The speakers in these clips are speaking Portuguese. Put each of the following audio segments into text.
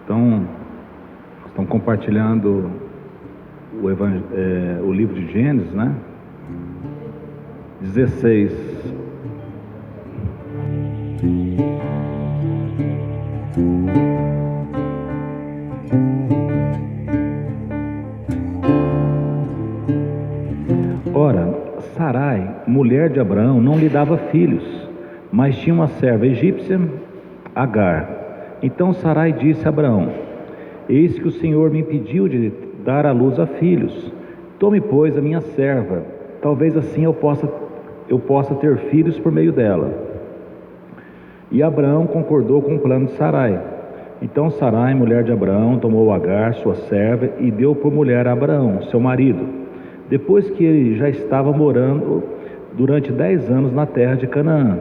Então, estamos compartilhando o livro de Gênesis, né? 16. Ora, Sarai, mulher de Abraão, não lhe dava filhos, mas tinha uma serva egípcia, Agar. Então Sarai disse a Abraão: eis que o Senhor me impediu de dar à luz a filhos. Tome, pois, a minha serva, talvez assim eu possa ter filhos por meio dela. E Abraão concordou com o plano de Sarai. Então Sarai, mulher de Abraão, tomou Agar, sua serva, e deu por mulher a Abraão, seu marido, depois que ele já estava morando durante 10 anos na terra de Canaã.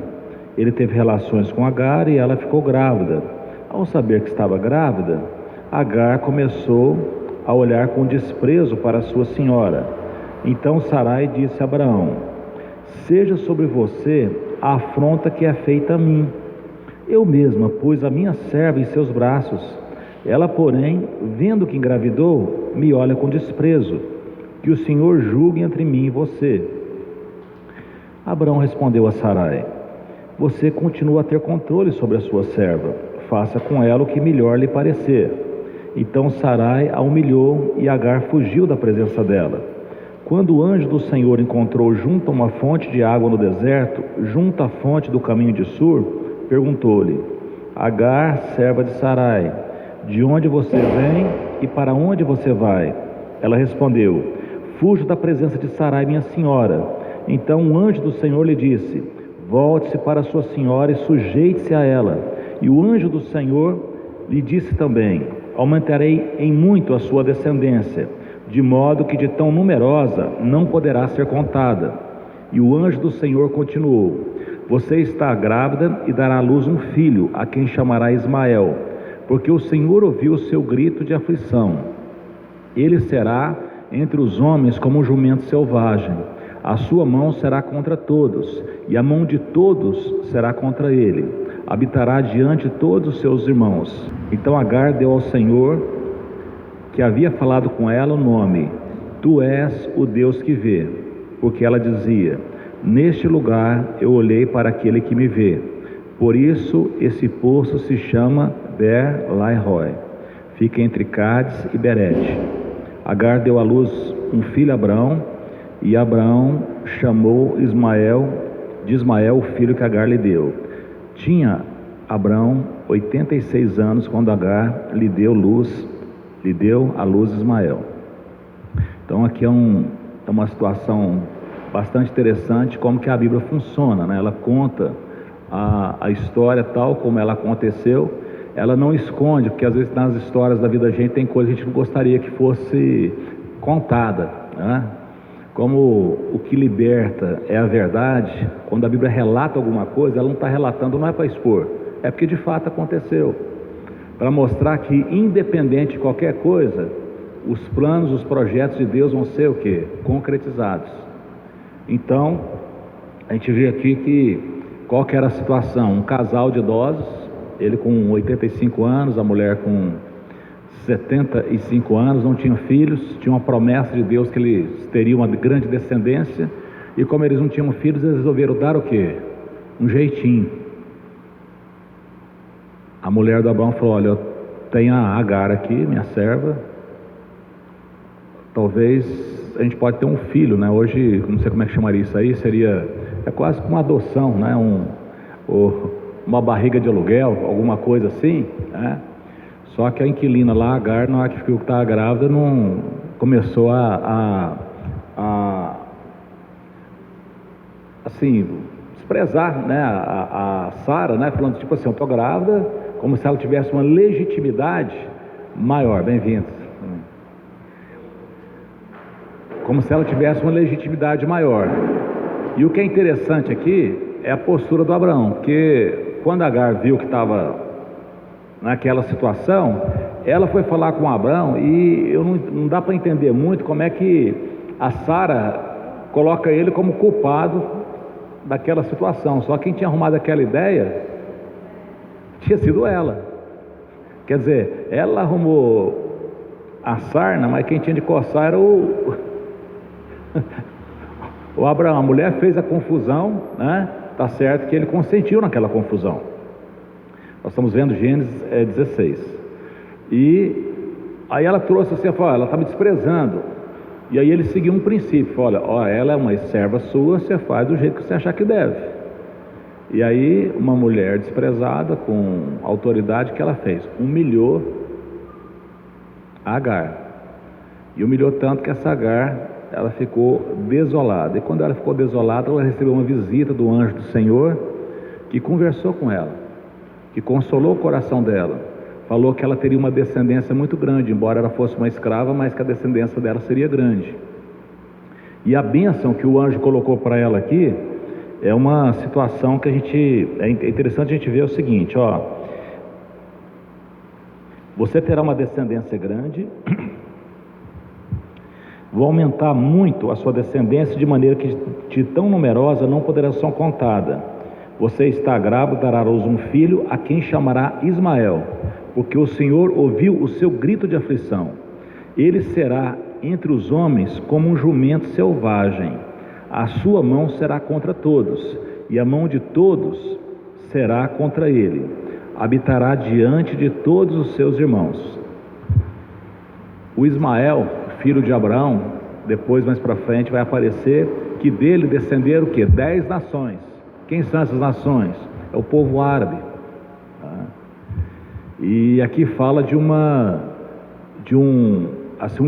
Ele teve relações com Agar e ela ficou grávida. Ao saber que estava grávida, Agar começou a olhar com desprezo para sua senhora. Então Sarai disse a Abraão: seja sobre você a afronta que é feita a mim. Eu mesma pus a minha serva em seus braços. Ela, porém, vendo que engravidou, me olha com desprezo. Que o Senhor julgue entre mim e você. Abraão respondeu a Sarai: você continua a ter controle sobre a sua serva. Faça com ela o que melhor lhe parecer. Então Sarai a humilhou e Agar fugiu da presença dela. Quando o anjo do Senhor encontrou junto a uma fonte de água no deserto, junto à fonte do caminho de Sur, perguntou-lhe: Agar, serva de Sarai, de onde você vem e para onde você vai? Ela respondeu: fujo da presença de Sarai, minha senhora. Então o anjo do Senhor lhe disse: volte-se para sua senhora e sujeite-se a ela. E o anjo do Senhor lhe disse também: aumentarei em muito a sua descendência, de modo que de tão numerosa não poderá ser contada. E o anjo do Senhor continuou: você está grávida e dará à luz um filho, a quem chamará Ismael, porque o Senhor ouviu o seu grito de aflição. Ele será entre os homens como um jumento selvagem. A sua mão será contra todos, e a mão de todos será contra ele. Habitará diante de todos os seus irmãos. Então Agar deu ao Senhor, que havia falado com ela, o nome: tu és o Deus que vê. Porque ela dizia: neste lugar eu olhei para aquele que me vê. Por isso esse poço se chama Ber-Lahai. Fica entre Cádiz e Berete. Agar deu à luz um filho a Abraão, e Abraão chamou de Ismael o filho que Agar lhe deu. Tinha Abraão 86 anos quando Agar lhe deu à luz Ismael. Então aqui é uma situação bastante interessante, como que a Bíblia funciona, né? Ela conta a história tal como ela aconteceu. Ela não esconde, porque às vezes nas histórias da vida da gente tem coisa que a gente não gostaria que fosse contada, né? Como o que liberta é a verdade. Quando a Bíblia relata alguma coisa, ela não está relatando, não é para expor, é porque de fato aconteceu, para mostrar que independente de qualquer coisa, os planos, os projetos de Deus vão ser o quê? Concretizados. Então a gente vê aqui que qual que era a situação? Um casal de idosos, ele com 85 anos, a mulher com 75 anos, não tinham filhos, tinha uma promessa de Deus que eles teriam uma grande descendência, e como eles não tinham filhos, eles resolveram dar o quê? Um jeitinho. A mulher do Abraão falou: olha, eu tenho a Agar aqui, minha serva, talvez a gente pode ter um filho, né? Hoje, não sei como é que chamaria isso aí, é quase como uma adoção, né? Uma barriga de aluguel, alguma coisa assim, né? Só que a inquilina lá, Agar, na hora que ficou que estava grávida, não começou assim, desprezar, né, a Sara, né, falando tipo assim: eu estou grávida, como se ela tivesse uma legitimidade maior. Bem-vindos. Como se ela tivesse uma legitimidade maior. E o que é interessante aqui é a postura do Abraão, porque quando Agar viu que estava naquela situação, ela foi falar com Abraão, e não dá para entender muito como é que a Sara coloca ele como culpado daquela situação. Só quem tinha arrumado aquela ideia tinha sido ela. Quer dizer, ela arrumou a sarna, mas quem tinha de coçar era o Abraão. A mulher fez a confusão, né? Tá certo que ele consentiu naquela confusão. Nós estamos vendo Gênesis 16. E aí ela trouxe assim, ela está me desprezando. E aí ele seguiu um princípio, olha, ela é uma serva sua, você faz do jeito que você achar que deve. E aí uma mulher desprezada, com autoridade, que ela fez? Humilhou a Agar. E humilhou tanto que essa Agar, ela ficou desolada. E quando ela ficou desolada, ela recebeu uma visita do anjo do Senhor, que conversou com ela, que consolou o coração dela. Falou que ela teria uma descendência muito grande, embora ela fosse uma escrava, mas que a descendência dela seria grande. E a bênção que o anjo colocou para ela aqui é uma situação que é interessante a gente ver o seguinte, você terá uma descendência grande, vou aumentar muito a sua descendência, de maneira que de tão numerosa não poderá ser contada. Você está grávida, dará à luz um filho, a quem chamará Ismael, porque o Senhor ouviu o seu grito de aflição. Ele será entre os homens como um jumento selvagem. A sua mão será contra todos, e a mão de todos será contra ele. Habitará diante de todos os seus irmãos. O Ismael, filho de Abraão, depois mais para frente vai aparecer que dele descenderam o quê? 10 nações. Quem são essas nações? É o povo árabe. E aqui fala de um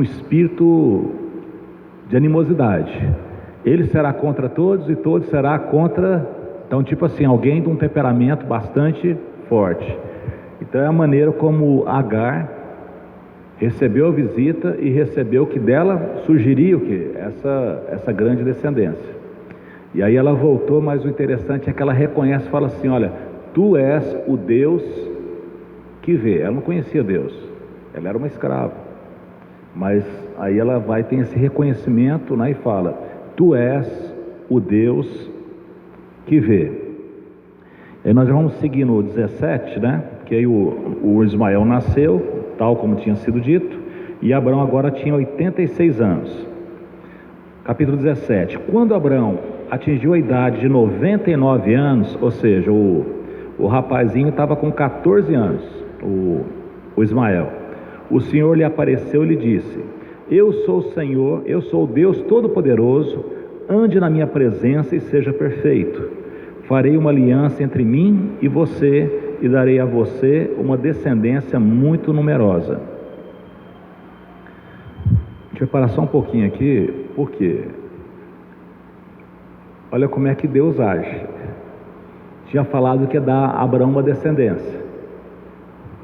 espírito de animosidade. Ele será contra todos e todos será contra, então tipo assim, alguém de um temperamento bastante forte. Então é a maneira como Agar recebeu a visita e recebeu que dela surgiria o quê? Essa grande descendência. E aí ela voltou, mas o interessante é que ela reconhece, fala assim, olha, tu és o Deus que vê. Ela não conhecia Deus, ela era uma escrava, mas aí ela tem esse reconhecimento, né, e fala, tu és o Deus que vê. E nós já vamos seguir no 17, né, que aí o Ismael nasceu, tal como tinha sido dito, e Abraão agora tinha 86 anos. Capítulo 17. Quando Abraão atingiu a idade de 99 anos, ou seja, o rapazinho estava com 14 anos, o Ismael, o Senhor lhe apareceu e lhe disse, eu sou o Senhor, eu sou o Deus Todo-Poderoso, ande na minha presença e seja perfeito. Farei uma aliança entre mim e você, e darei a você uma descendência muito numerosa. Deixa eu parar só um pouquinho aqui, porque olha como é que Deus age. Tinha falado que ia dar a Abraão uma descendência.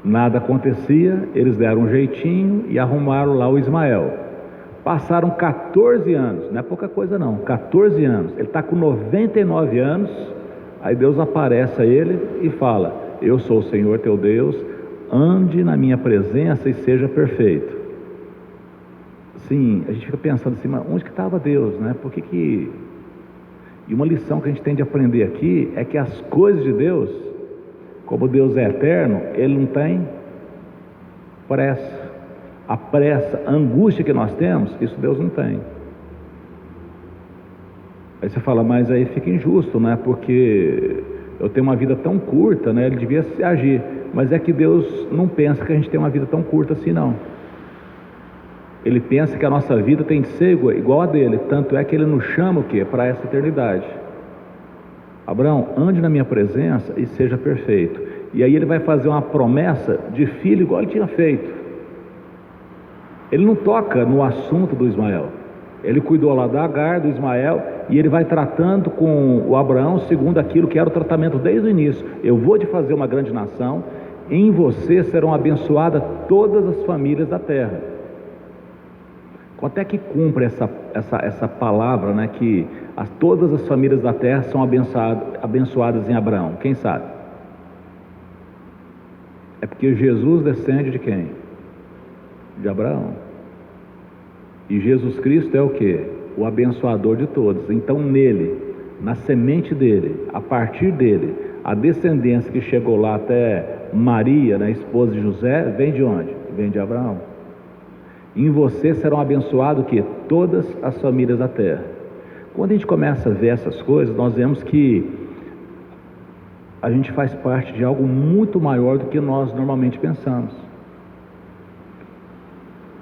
Nada acontecia, eles deram um jeitinho e arrumaram lá o Ismael. Passaram 14 anos, não é pouca coisa não, 14 anos, ele está com 99 anos, aí Deus aparece a ele e fala, eu sou o Senhor teu Deus, ande na minha presença e seja perfeito. Sim, a gente fica pensando assim, mas onde que estava Deus, né? Por que que... E uma lição que a gente tem de aprender aqui é que as coisas de Deus, como Deus é eterno, Ele não tem pressa. A pressa, a angústia que nós temos, isso Deus não tem. Aí você fala, mas aí fica injusto, né? Porque eu tenho uma vida tão curta, né? Ele devia se agir. Mas é que Deus não pensa que a gente tem uma vida tão curta assim, não. Ele pensa que a nossa vida tem de ser igual a dele. Tanto é que Ele nos chama o quê? Para essa eternidade. Abraão, ande na minha presença e seja perfeito. E aí Ele vai fazer uma promessa de filho igual Ele tinha feito. Ele não toca no assunto do Ismael. Ele cuidou lá da Agar, do Ismael, e Ele vai tratando com o Abraão segundo aquilo que era o tratamento desde o início. Eu vou te fazer uma grande nação, em você serão abençoadas todas as famílias da terra. Quanto é que cumpre essa palavra, né, que todas as famílias da terra são abençoadas em Abraão? Quem sabe? É porque Jesus descende de quem? De Abraão. E Jesus Cristo é o quê? O abençoador de todos. Então nele, na semente dele, a partir dele, a descendência que chegou lá até Maria, né, esposa de José, vem de onde? Vem de Abraão. Em você serão abençoados que todas as famílias da terra. Quando a gente começa a ver essas coisas, nós vemos que a gente faz parte de algo muito maior do que nós normalmente pensamos.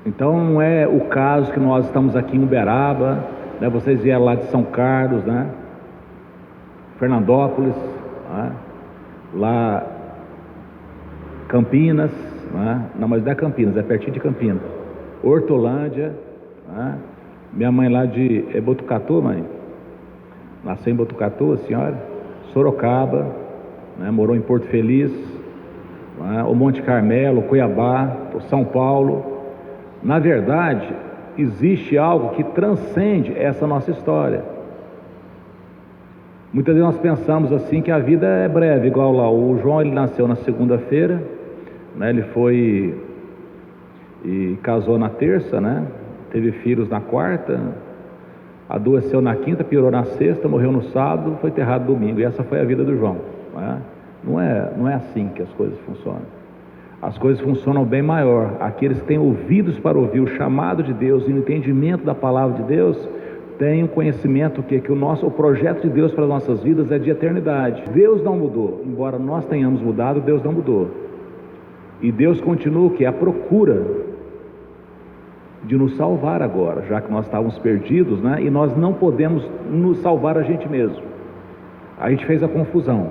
Então não é o caso que nós estamos aqui em Uberaba, né? Vocês vieram lá de São Carlos, né? Fernandópolis, né? Lá Campinas, né? Não, mas não é Campinas, é pertinho de Campinas. Hortolândia, né? Minha mãe lá de Botucatu, mãe, nasceu em Botucatu, a senhora. Sorocaba, né? Morou em Porto Feliz, né? O Monte Carmelo, Cuiabá, São Paulo. Na verdade, existe algo que transcende essa nossa história. Muitas vezes nós pensamos assim que a vida é breve, igual lá, o João, ele nasceu na segunda-feira, né? Ele foi e casou na terça, né? Teve filhos na quarta, adoeceu na quinta, piorou na sexta, morreu no sábado, foi enterrado domingo. E essa foi a vida do João, né? Não é assim que as coisas funcionam. As coisas funcionam bem maior. Aqueles que têm ouvidos para ouvir o chamado de Deus e o entendimento da palavra de Deus, têm o conhecimento que o projeto de Deus para as nossas vidas é de eternidade. Deus não mudou, embora nós tenhamos mudado, Deus não mudou. E Deus continua o que? A procura de nos salvar agora, já que nós estávamos perdidos, né? E nós não podemos nos salvar a gente mesmo. A gente fez a confusão.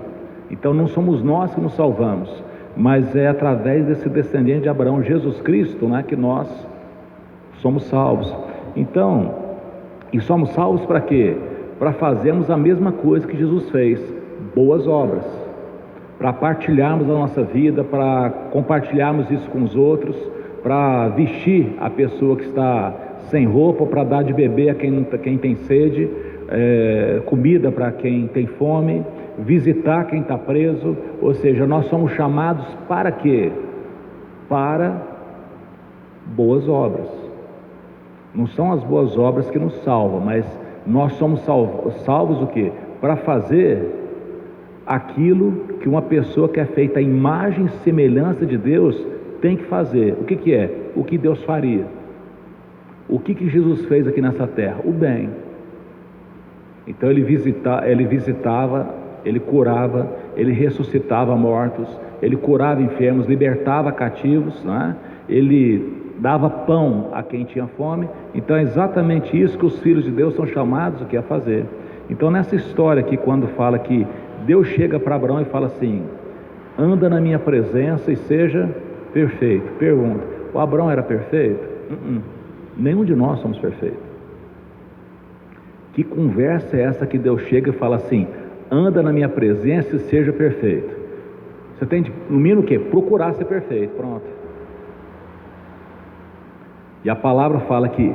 Então não somos nós que nos salvamos, mas é através desse descendente de Abraão, Jesus Cristo, né, que nós somos salvos. Então, e somos salvos para quê? Para fazermos a mesma coisa que Jesus fez, boas obras, para partilharmos a nossa vida, para compartilharmos isso com os outros, para vestir a pessoa que está sem roupa, para dar de beber a quem tem sede, comida para quem tem fome, visitar quem está preso. Ou seja, nós somos chamados para quê? Para boas obras. Não são as boas obras que nos salvam, mas nós somos salvos o quê? Para fazer aquilo que uma pessoa que é feita à imagem e semelhança de Deus tem que fazer. O que é? O que Deus faria. O que Jesus fez aqui nessa terra? O bem. Então ele visitava, ele curava, ele ressuscitava mortos, ele curava enfermos, libertava cativos, né? Ele dava pão a quem tinha fome. Então é exatamente isso que os filhos de Deus são chamados a fazer. Então nessa história aqui, quando fala que Deus chega para Abraão e fala assim: anda na minha presença e seja perfeito. Pergunta: o Abraão era perfeito? Nenhum de nós somos perfeitos. Que conversa é essa que Deus chega e fala assim: anda na minha presença e seja perfeito? Você tem de, no mínimo o quê? Procurar ser perfeito, pronto. E a palavra fala que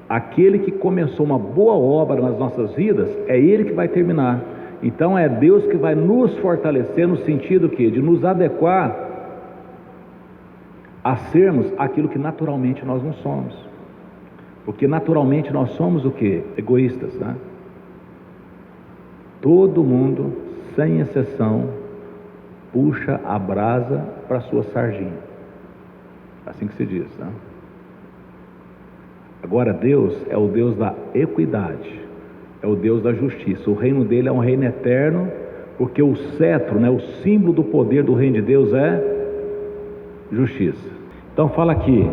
aquele que começou uma boa obra nas nossas vidas, é Ele que vai terminar. Então é Deus que vai nos fortalecer no sentido que de nos adequar a sermos aquilo que naturalmente nós não somos. Porque naturalmente nós somos o quê? Egoístas, né? Todo mundo, sem exceção, puxa a brasa para a sua sardinha. Assim que se diz, né? Agora Deus é o Deus da equidade, é o Deus da justiça. O reino dele é um reino eterno, porque o cetro, né, o símbolo do poder do reino de Deus é justiça. Então fala aqui: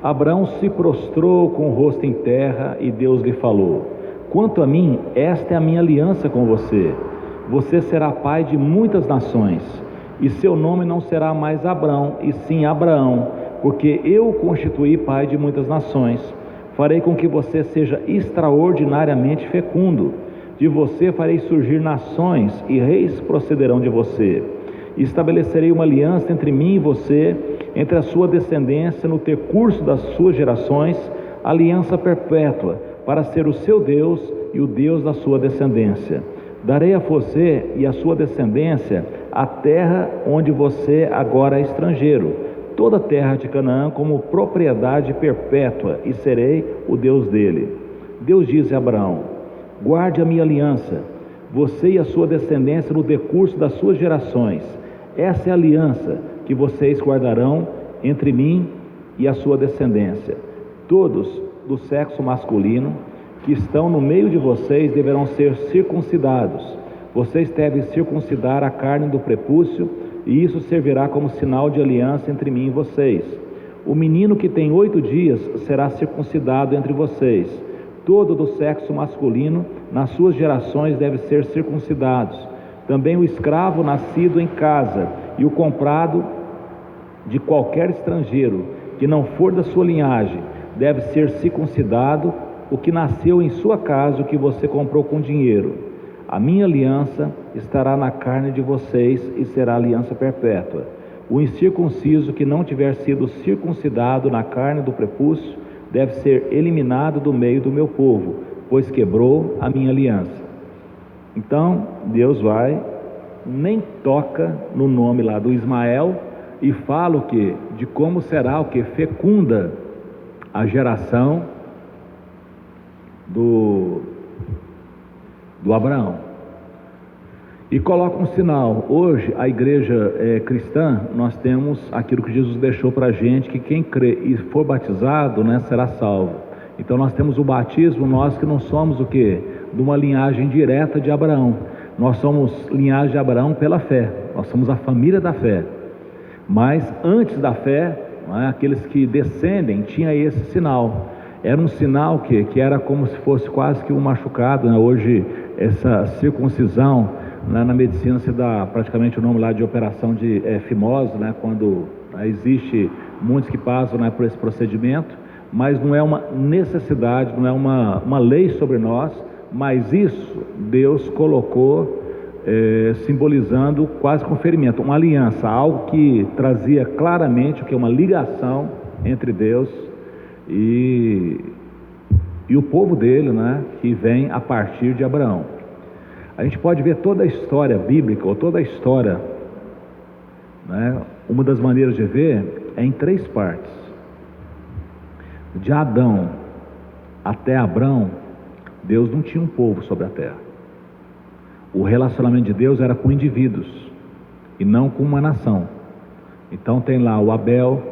Abraão se prostrou com o rosto em terra e Deus lhe falou: quanto a mim, esta é a minha aliança com você. Você será pai de muitas nações, e seu nome não será mais Abrão, e sim Abraão, porque eu o constituí pai de muitas nações. Farei com que você seja extraordinariamente fecundo. De você farei surgir nações, e reis procederão de você. Estabelecerei uma aliança entre mim e você, entre a sua descendência no decurso das suas gerações, aliança perpétua, para ser o seu Deus e o Deus da sua descendência. Darei a você e a sua descendência a terra onde você agora é estrangeiro, toda a terra de Canaã como propriedade perpétua, e serei o Deus dele. Deus disse a Abraão: guarde a minha aliança, você e a sua descendência no decurso das suas gerações. Essa é a aliança que vocês guardarão entre mim e a sua descendência. Todos do sexo masculino que estão no meio de vocês deverão ser circuncidados. Vocês devem circuncidar a carne do prepúcio, e isso servirá como sinal de aliança entre mim e vocês. O menino que tem 8 dias será circuncidado entre vocês. Todo do sexo masculino nas suas gerações deve ser circuncidados. Também o escravo nascido em casa e o comprado de qualquer estrangeiro que não for da sua linhagem deve ser circuncidado. O que nasceu em sua casa, o que você comprou com dinheiro. A minha aliança estará na carne de vocês e será aliança perpétua. O incircunciso que não tiver sido circuncidado na carne do prepúcio deve ser eliminado do meio do meu povo, pois quebrou a minha aliança. Então Deus vai, nem toca no nome lá do Ismael e fala o que? De como será o que? Fecunda a geração do Abraão. E coloca um sinal. Hoje a igreja cristã, nós temos aquilo que Jesus deixou para a gente, que quem crê e for batizado, né, será salvo. Então nós temos o batismo, nós que não somos o que? De uma linhagem direta de Abraão. Nós somos linhagem de Abraão pela fé, nós somos a família da fé. Mas antes da fé, né, aqueles que descendem, tinha esse sinal. Era um sinal que era como se fosse quase que um machucado, né? Hoje essa circuncisão, né, na medicina se dá praticamente o nome lá de operação de fimose, né? Quando existe muitos que passam, né, por esse procedimento, mas não é uma necessidade, não é uma lei sobre nós, mas isso Deus colocou simbolizando quase com ferimento, uma aliança, algo que trazia claramente o que é uma ligação entre Deus e o povo dele, né, que vem a partir de Abraão. A gente pode ver toda a história bíblica, ou toda a história, né, uma das maneiras de ver é em 3 partes. De Adão até Abrão, Deus não tinha um povo sobre a terra. O relacionamento de Deus era com indivíduos e não com uma nação. Então tem lá o Abel,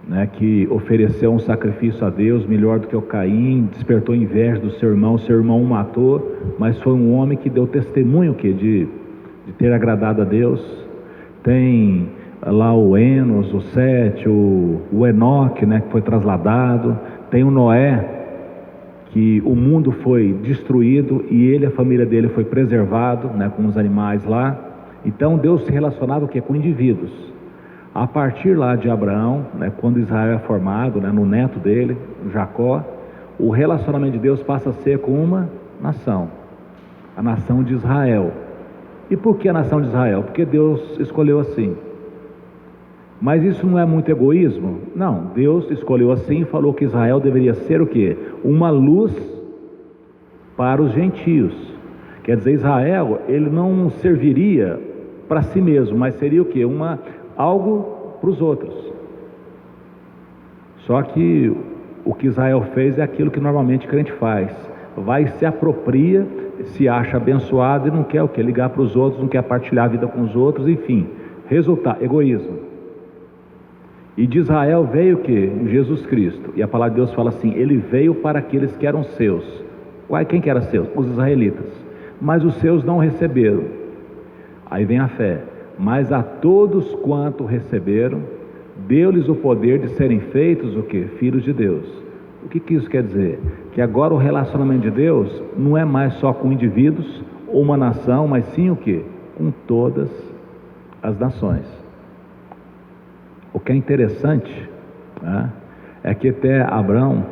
né, que ofereceu um sacrifício a Deus melhor do que o Caim, despertou inveja do seu irmão o matou, mas foi um homem que deu testemunho de ter agradado a Deus. Tem lá o Enos, o Sete, o Enoque, né, que foi trasladado. Tem o Noé, que o mundo foi destruído e ele, a família dele foi preservado, né, com os animais lá. Então Deus se relacionava o quê? Com indivíduos. A partir lá de Abraão, né, quando Israel é formado, né, no neto dele, Jacó, o relacionamento de Deus passa a ser com uma nação, a nação de Israel. E por que a nação de Israel? Porque Deus escolheu assim. Mas isso não é muito egoísmo? Não, Deus escolheu assim e falou que Israel deveria ser o quê? Uma luz para os gentios. Quer dizer, Israel, ele não serviria para si mesmo, mas seria o quê? Algo para os outros. Só que o que Israel fez é aquilo que normalmente crente faz. Vai, se apropria, se acha abençoado e não quer o quê? Ligar para os outros, não quer partilhar a vida com os outros, enfim. Resultado, egoísmo. E de Israel veio o quê? Jesus Cristo. E a palavra de Deus fala assim, ele veio para aqueles que eram seus. Quem que era seus? Os israelitas. Mas os seus não receberam. Aí vem a fé. Mas a todos quanto receberam, deu-lhes o poder de serem feitos o quê? Filhos de Deus. O que isso quer dizer? Que agora o relacionamento de Deus não é mais só com indivíduos ou uma nação, mas sim o quê? Com todas as nações. O que é interessante, né, é que até Abraão,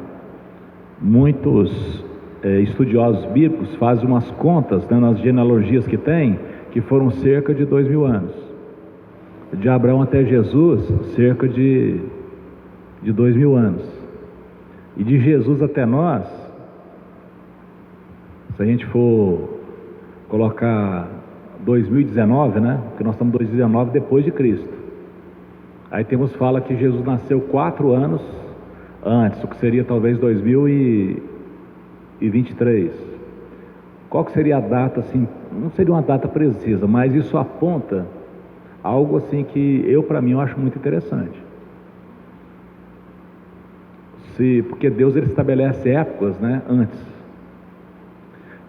muitos estudiosos bíblicos fazem umas contas, né, nas genealogias que tem, que foram cerca de 2000 anos. De Abraão até Jesus, cerca de 2000 anos. E de Jesus até nós, se a gente for colocar 2019, né? Porque nós estamos em 2019 depois de Cristo. Aí fala que Jesus nasceu 4 anos antes, o que seria talvez 2023. Qual que seria a data, assim, não seria uma data precisa, mas isso aponta algo assim que para mim, eu acho muito interessante. Porque Deus ele estabelece épocas, né, antes.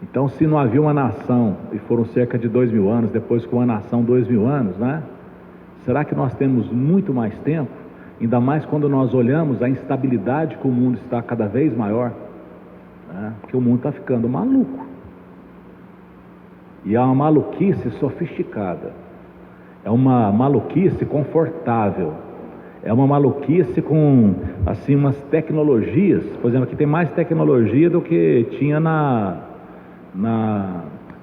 Então, se não havia uma nação, e foram cerca de 2000 anos, depois com uma nação 2000 anos, né? Será que nós temos muito mais tempo? Ainda mais quando nós olhamos a instabilidade que o mundo está cada vez maior, né? Porque o mundo está ficando maluco. E é uma maluquice sofisticada. É uma maluquice confortável. É uma maluquice com, assim, umas tecnologias. Por exemplo, aqui tem mais tecnologia do que tinha na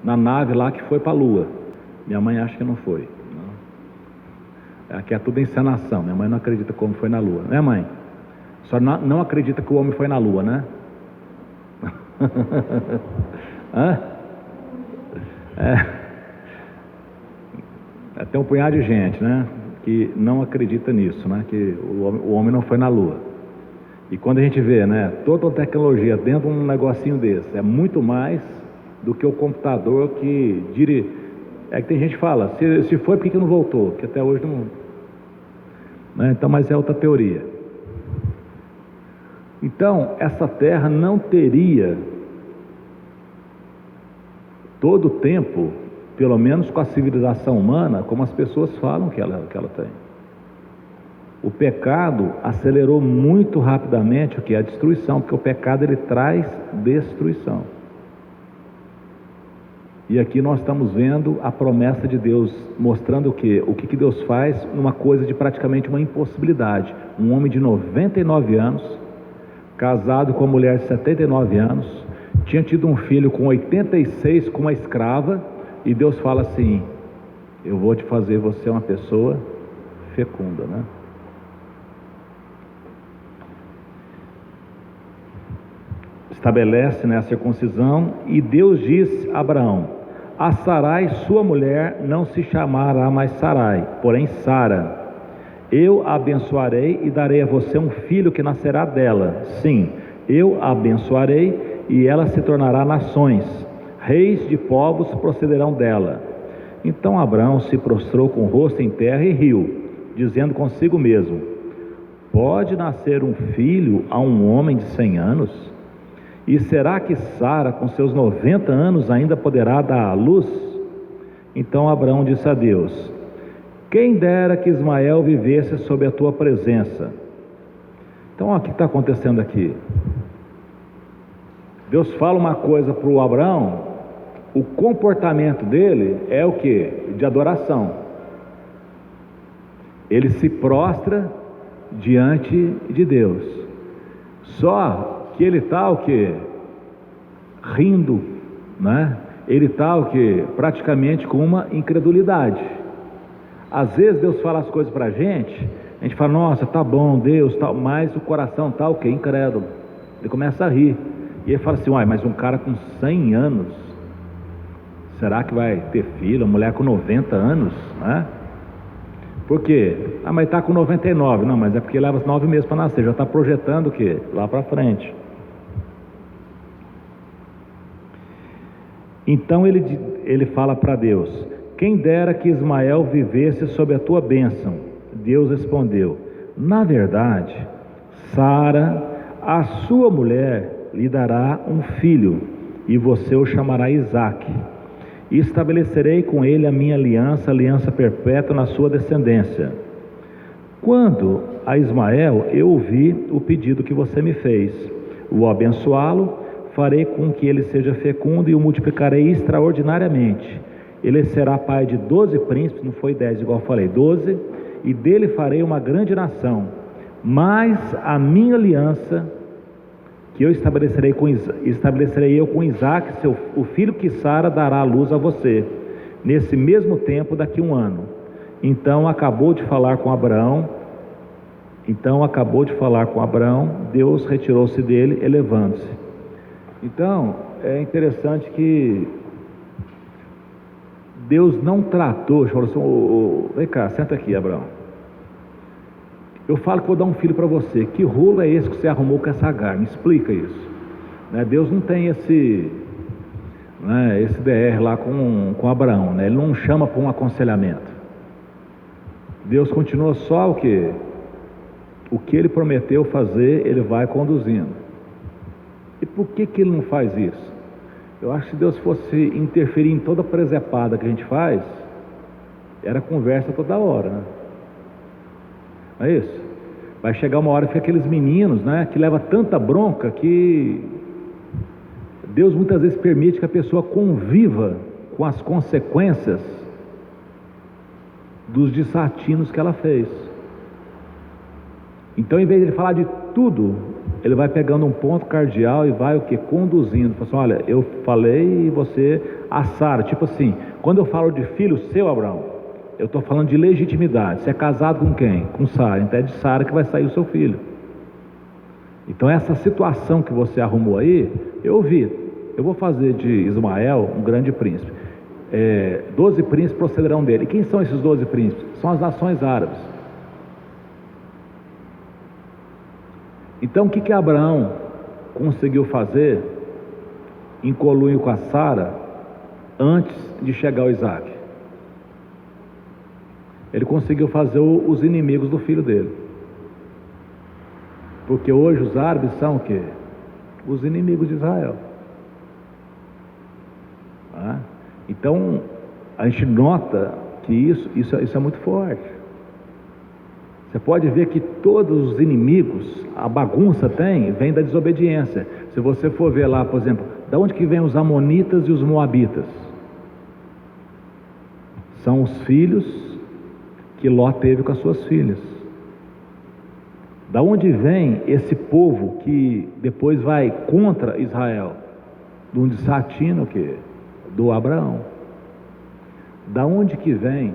nave lá que foi para a Lua. Minha mãe acha que não foi. Aqui é tudo encenação. Minha mãe não acredita como foi na Lua, né, mãe? Só não acredita que o homem foi na Lua, né? Hã? Tem um punhado de gente, né, que não acredita nisso, né, que o homem não foi na Lua. E quando a gente vê, né, toda a tecnologia dentro de um negocinho desse, é muito mais do que o computador que é que tem gente que fala, se foi, por que não voltou? Que até hoje não, né? Então, mas é outra teoria. Então, essa terra não teria todo o tempo, pelo menos com a civilização humana, como as pessoas falam que ela tem. O pecado acelerou muito rapidamente o que é a destruição, porque o pecado ele traz destruição. E aqui nós estamos vendo a promessa de Deus, mostrando o que Deus faz numa coisa de praticamente uma impossibilidade. Um homem de 99 anos, casado com uma mulher de 79 anos, tinha tido um filho com 86 com uma escrava, e Deus fala assim: eu vou te fazer você uma pessoa fecunda, né? Estabelece, né, a circuncisão, e Deus disse a Abraão: a Sarai, sua mulher, não se chamará mais Sarai, porém Sara. Eu a abençoarei e darei a você um filho que nascerá dela. Sim, eu a abençoarei e ela se tornará nações. Reis de povos procederão dela. Então Abraão se prostrou com o rosto em terra e riu, dizendo consigo mesmo: pode nascer um filho a um homem de 100 anos? E será que Sara, com seus 90 anos, ainda poderá dar à luz? Então Abraão disse a Deus: quem dera que Ismael vivesse sob a tua presença. Então, o que está acontecendo aqui? Deus fala uma coisa para o Abraão, o comportamento dele é o que? De adoração. Ele se prostra diante de Deus. Só que ele está o que? Rindo, né? Ele está o que? Praticamente com uma incredulidade. Às vezes Deus fala as coisas para a gente fala, nossa, tá bom, Deus, tal, mas o coração está o que? Incrédulo. Ele começa a rir. E ele fala assim, uai, mas um cara com 100 anos, será que vai ter filho? Uma mulher com 90 anos, né? Por quê? Ah, mas está com 99. Não, mas é porque leva 9 meses para nascer. Já está projetando o quê? Lá para frente. Então ele fala para Deus: quem dera que Ismael vivesse sob a tua bênção. Deus respondeu: na verdade, Sara, a sua mulher, lhe dará um filho, e você o chamará Isaque. E estabelecerei com ele a minha aliança perpétua na sua descendência. Quando a Ismael eu ouvi o pedido que você me fez, o abençoá-lo, farei com que ele seja fecundo e o multiplicarei extraordinariamente. Ele será pai de 12 príncipes, não foi 10 igual eu falei, 12, e dele farei uma grande nação. Mas a minha aliança que eu estabelecerei eu com Isaque, o filho que Sara dará à luz a você, nesse mesmo tempo, daqui 1 ano. Então acabou de falar com Abraão, Deus retirou-se dele, elevando-se. Então, é interessante que Deus não tratou, falou assim, vem cá, senta aqui, Abraão. Eu falo que vou dar um filho para você. Que rolo é esse que você arrumou com essa Agar? Me explica isso. Né? Deus não tem esse... né, esse DR lá com Abraão, né? Ele não chama para um aconselhamento. Deus continua só o que ele prometeu fazer, ele vai conduzindo. E por que ele não faz isso? Eu acho que se Deus fosse interferir em toda a presepada que a gente faz, era conversa toda hora, né? Não é isso? Vai chegar uma hora que fica aqueles meninos, né, que leva tanta bronca que Deus muitas vezes permite que a pessoa conviva com as consequências dos desatinos que ela fez. Então, em vez de ele falar de tudo, ele vai pegando um ponto cardeal e vai o que? Conduzindo. Fala assim, olha, eu falei e você, a Sara, tipo assim, quando eu falo de filho seu, Abraão, eu estou falando de legitimidade. Você é casado com quem? Com Sara. Então é de Sara que vai sair o seu filho. Então essa situação que você arrumou aí, eu vi. Eu vou fazer de Ismael um grande príncipe. 12 príncipes procederão dele. E quem são esses 12 príncipes? São as nações árabes. Então o que Abraão conseguiu fazer em conluio com a Sara antes de chegar ao Isaac? Ele conseguiu fazer os inimigos do filho dele. Porque hoje os árabes são o quê? Os inimigos de Israel. Então a gente nota que isso é muito forte. Você pode ver que todos os inimigos, a bagunça vem da desobediência. Se você for ver lá, por exemplo, da onde que vem os amonitas e os moabitas? São os filhos que Ló teve com as suas filhas. Da onde vem esse povo que depois vai contra Israel? De um desatino que do Abraão. Da onde que vem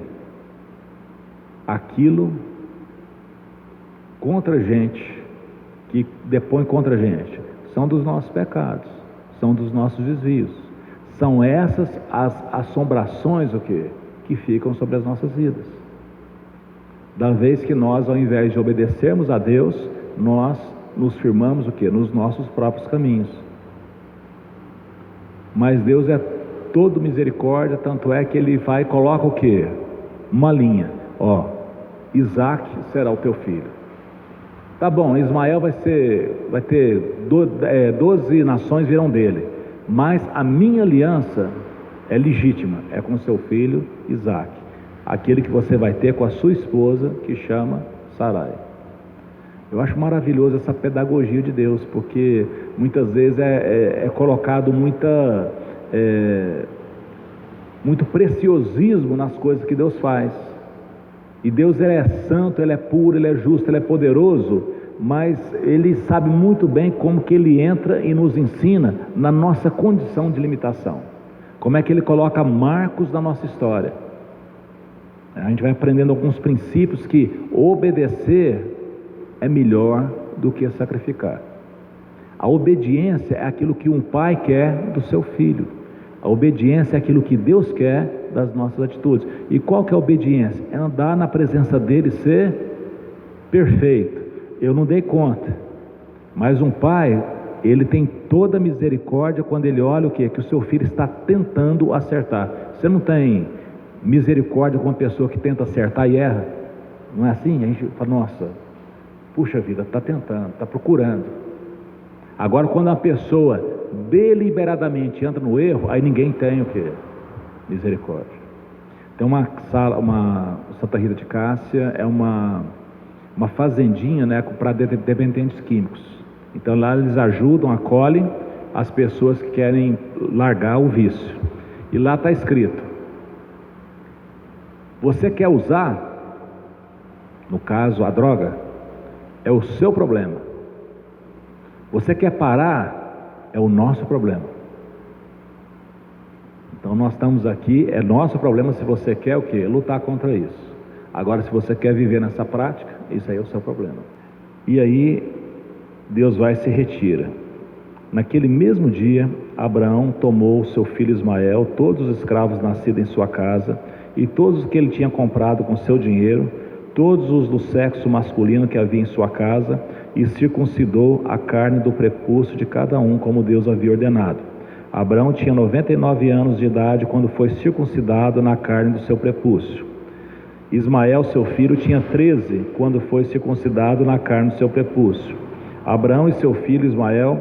aquilo contra a gente, que depõe contra a gente? São dos nossos pecados, são dos nossos desvios. São essas as assombrações que ficam sobre as nossas vidas. Da vez que nós, ao invés de obedecermos a Deus, nós nos firmamos nos nossos próprios caminhos. Mas Deus é todo misericórdia, tanto é que Ele vai e coloca o quê? Uma linha. Isaac será o teu filho. Tá bom, Ismael vai ter 12 nações virão dele, mas a minha aliança é legítima, é com seu filho Isaac, aquele que você vai ter com a sua esposa, que chama Sarai. Eu acho maravilhoso essa pedagogia de Deus, porque muitas vezes é colocado muito preciosismo nas coisas que Deus faz. E Deus, Ele é santo, Ele é puro, Ele é justo, Ele é poderoso, mas Ele sabe muito bem como que Ele entra e nos ensina na nossa condição de limitação. Como é que Ele coloca marcos na nossa história. A gente vai aprendendo alguns princípios que obedecer é melhor do que sacrificar. A obediência é aquilo que um pai quer do seu filho. A obediência é aquilo que Deus quer das nossas atitudes. E qual que é a obediência? É andar na presença dele, ser perfeito. Eu não dei conta, mas um pai, ele tem toda a misericórdia quando ele olha o quê? Que o seu filho está tentando acertar. Você não tem misericórdia com uma pessoa que tenta acertar e erra? Não é assim? A gente fala, nossa, puxa vida, está tentando, está procurando. Agora, quando uma pessoa deliberadamente entra no erro, aí ninguém tem o que? Misericórdia. Tem uma Santa Rita de Cássia, é uma fazendinha, né, para dependentes químicos. Então lá eles ajudam, acolhem as pessoas que querem largar o vício. E lá está escrito: você quer usar, no caso a droga, é o seu problema. Você quer parar, é o nosso problema. Então nós estamos aqui, é nosso problema se você quer o quê? Lutar contra isso. Agora, se você quer viver nessa prática, isso aí é o seu problema. E aí Deus vai e se retira. Naquele mesmo dia, Abraão tomou seu filho Ismael, todos os escravos nascidos em sua casa e todos os que ele tinha comprado com seu dinheiro, todos os do sexo masculino que havia em sua casa, e circuncidou a carne do prepúcio de cada um, como Deus havia ordenado. Abraão tinha 99 anos de idade quando foi circuncidado na carne do seu prepúcio. Ismael, seu filho, tinha 13 quando foi circuncidado na carne do seu prepúcio. Abraão e seu filho Ismael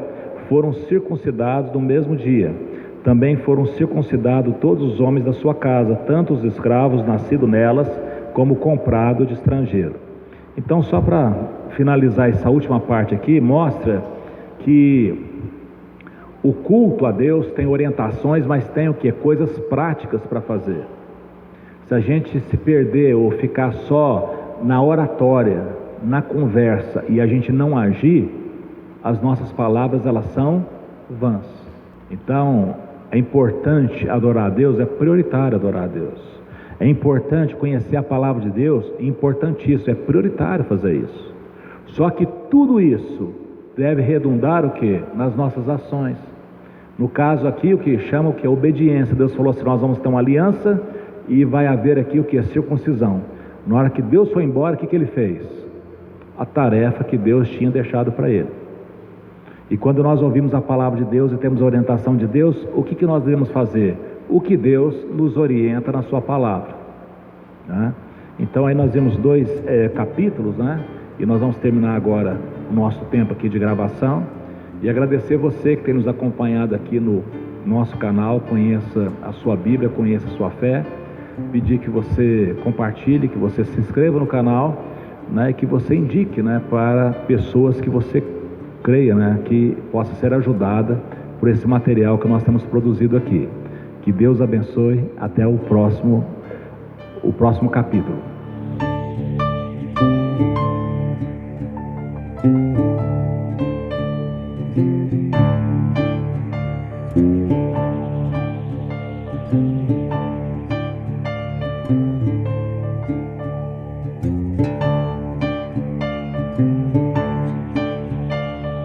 foram circuncidados no mesmo dia. Também foram circuncidados todos os homens da sua casa, tanto os escravos nascidos nelas, como comprado de estrangeiro. Então, só para finalizar essa última parte aqui, mostra que o culto a Deus tem orientações, mas tem o que? Coisas práticas para fazer. Se a gente se perder ou ficar só na oratória, na conversa, e a gente não agir, as nossas palavras elas são vãs. Então, é importante adorar a Deus, é prioritário adorar a Deus. É importante conhecer a palavra de Deus, é importantíssimo, é prioritário fazer isso. Só que tudo isso deve redundar o quê? Nas nossas ações. No caso aqui, o que chama o que? Obediência. Deus falou assim, nós vamos ter uma aliança e vai haver aqui o que? Circuncisão. Na hora que Deus foi embora, o que ele fez? A tarefa que Deus tinha deixado para ele. E quando nós ouvimos a palavra de Deus e temos a orientação de Deus, o que nós devemos fazer? O que Deus nos orienta na sua palavra, né? Então aí nós vimos 2 capítulos, né? E nós vamos terminar agora o nosso tempo aqui de gravação. E agradecer você que tem nos acompanhado aqui no nosso canal, conheça a sua Bíblia, conheça a sua fé. Pedir que você compartilhe, que você se inscreva no canal, né? E que você indique, né? Para pessoas que você creia, né? Que possa ser ajudada por esse material que nós temos produzido aqui. Que Deus abençoe. Até o próximo capítulo.